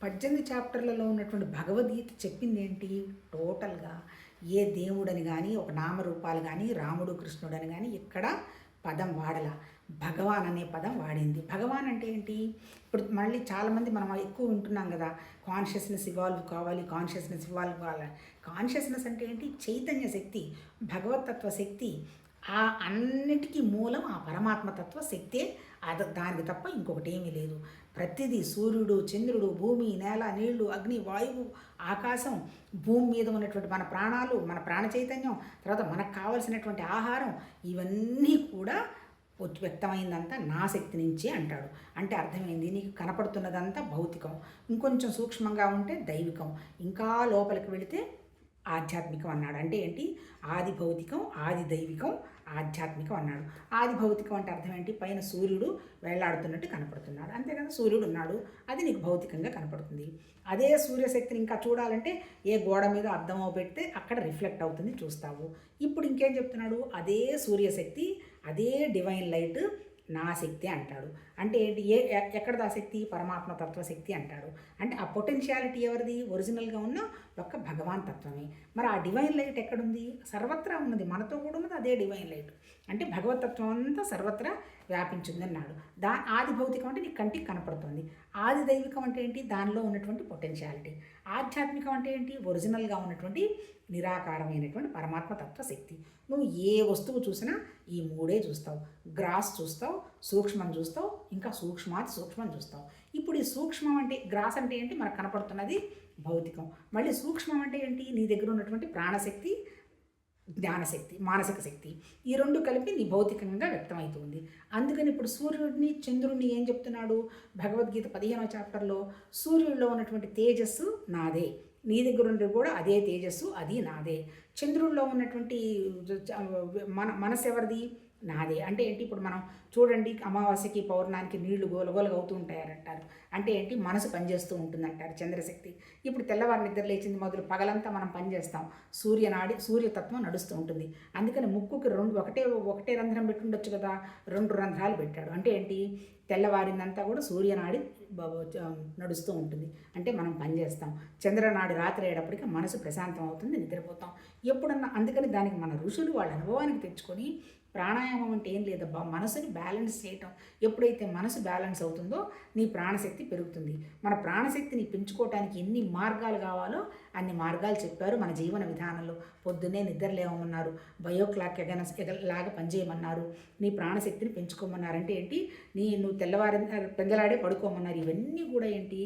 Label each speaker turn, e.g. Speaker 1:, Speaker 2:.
Speaker 1: 18 చాప్టర్లలో ఉన్నటువంటి భగవద్గీత చెప్పింది ఏంటి? టోటల్‌గా ఏ దేవుడని గాని, ఒక నామరూపాలు గాని, రాముడు, కృష్ణుడని గాని ఎక్కడ పదం వాడలా. భగవాన్ అనే పదం వాడింది. భగవాన్ అంటే ఏంటి? ఇప్పుడు మళ్ళీ చాలామంది మనం ఎక్కువ వింటున్నాం కదా! కాన్షియస్‌నెస్ ఇవాల్వ్ కావాలి, కాన్షియస్‌నెస్ ఇవాల్వ్ కావాలి. కాన్షియస్‌నెస్ అంటే ఏంటి? చైతన్య శక్తి, భగవతత్వ శక్తి. ఆ అన్నిటికీ మూలం ఆ పరమాత్మ తత్వ శక్తే. దానికి తప్ప ఇంకొకటి ఏమీ లేదు. ప్రతిదీ సూర్యుడు, చంద్రుడు, భూమి, నేల, నీళ్లు, అగ్ని, వాయువు, ఆకాశం, భూమి మీద ఉన్నటువంటి మన ప్రాణాలు, మన ప్రాణ చైతన్యం, తర్వాత మనకు కావలసినటువంటి ఆహారం, ఇవన్నీ కూడా వ్యక్తమైందంతా నా శక్తి నుంచే అంటాడు. అంటే అర్థమైంది, నీకు కనపడుతున్నదంతా భౌతికం, ఇంకొంచెం సూక్ష్మంగా ఉంటే దైవికం, ఇంకా లోపలికి వెళితే ఆధ్యాత్మికం అన్నాడు. అంటే ఏంటి? ఆది భౌతికం, ఆది దైవికం, ఆధ్యాత్మికం అన్నాడు. ఆది భౌతికం అంటే అర్థం ఏంటి? పైన సూర్యుడు వేళ్లాడుతున్నట్టు కనపడుతున్నాడు, అంతే కదా, సూర్యుడు ఉన్నాడు, అది నీకు భౌతికంగా కనపడుతుంది. అదే సూర్యశక్తిని ఇంకా చూడాలంటే ఏ గోడ మీద అద్దమో పెడితే అక్కడ రిఫ్లెక్ట్ అవుతుంది, చూస్తావు. ఇప్పుడు ఇంకేం చెప్తున్నాడు? అదే సూర్యశక్తి, అదే డివైన్ లైట్ నా శక్తి అంటాడు. అంటే ఏంటి? ఎక్కడది ఆ శక్తి? పరమాత్మ తత్వశక్తి అంటాడు. అంటే ఆ పొటెన్షియాలిటీ ఎవరిది? ఒరిజినల్గా ఉన్న ఒక్క భగవాన్ తత్వమే. మరి ఆ డివైన్ లైట్ ఎక్కడుంది? సర్వత్రా ఉన్నది, మనతో కూడా ఉన్నది అదే డివైన్ లైట్. అంటే భగవతత్వం అంతా సర్వత్రా వ్యాపించింది అన్నాడు. ఆది భౌతికం అంటే నీ కంటికి కనపడుతుంది. ఆది దైవికం అంటే ఏంటి? దానిలో ఉన్నటువంటి పొటెన్షియాలిటీ. ఆధ్యాత్మికం అంటే ఏంటి? ఒరిజినల్గా ఉన్నటువంటి నిరాకారమైనటువంటి పరమాత్మ తత్వశక్తి. నువ్వు ఏ వస్తువు చూసినా ఈ మూడే చూస్తావు. గ్రాస్ చూస్తావు, సూక్ష్మం చూస్తావు, ఇంకా సూక్ష్మాతి సూక్ష్మం చూస్తావు. ఇప్పుడు ఈ సూక్ష్మం అంటే, గ్రాస్ అంటే ఏంటి? మనకు కనపడుతున్నది భౌతికం. మళ్ళీ సూక్ష్మం అంటే ఏంటి? నీ దగ్గర ఉన్నటువంటి ప్రాణశక్తి, జ్ఞానశక్తి, మానసిక శక్తి, ఈ రెండు కలిపి నీ భౌతికంగా వ్యక్తమవుతుంది. అందుకని ఇప్పుడు సూర్యుడిని, చంద్రుడిని ఏం చెప్తున్నాడు భగవద్గీత 15వ చాప్టర్లో? సూర్యుడిలో ఉన్నటువంటి తేజస్సు నాదే, నీ దగ్గర ఉండి కూడా అదే తేజస్సు, అది నాదే. చంద్రుడిలో ఉన్నటువంటి మనసు ఎవరిది? నాదే. అంటే ఏంటి? ఇప్పుడు మనం చూడండి, అమావాస్యకి పౌర్ణానికి నీళ్లు గోలగోలుగా అవుతూ ఉంటాయంటారు. అంటే ఏంటి? మనసు పనిచేస్తూ ఉంటుందంటారు, చంద్రశక్తి. ఇప్పుడు తెల్లవారు నిద్ర లేచింది మొదలు పగలంతా మనం పనిచేస్తాం, సూర్యతత్వం నడుస్తూ ఉంటుంది. అందుకని ముక్కుకి ఒకటే రంధ్రం పెట్టి ఉండొచ్చు కదా, 2 రంధ్రాలు పెట్టాడు. అంటే ఏంటి? తెల్లవారిందంతా కూడా సూర్యనాడి నడుస్తూ ఉంటుంది, అంటే మనం పనిచేస్తాం. చంద్రనాడి రాత్రి అయ్యేటప్పటికి మనసు ప్రశాంతం అవుతుంది, నిద్రపోతాం ఎప్పుడన్నా. అందుకని దానికి మన ఋషులు వాళ్ళ అనుభవానికి తెచ్చుకొని, ప్రాణాయామం అంటే ఏం లేదబ్బా, మనసుని బ్యాలెన్స్ చేయటం. ఎప్పుడైతే మనసు బ్యాలెన్స్ అవుతుందో నీ ప్రాణశక్తి పెరుగుతుంది. మన ప్రాణశక్తిని పెంచుకోవటానికి ఎన్ని మార్గాలు కావాలో అన్ని మార్గాలు చెప్పారు మన జీవన విధానంలో. పొద్దున్నే నిద్ర లేవమన్నారు, బయోక్లాక్ లాగా పనిచేయమన్నారు, నీ ప్రాణశక్తిని పెంచుకోమన్నారు. అంటే ఏంటి? నువ్వు తెల్లవారి పెందలాడే పడుకోమన్నారు. ఇవన్నీ కూడా ఏంటి?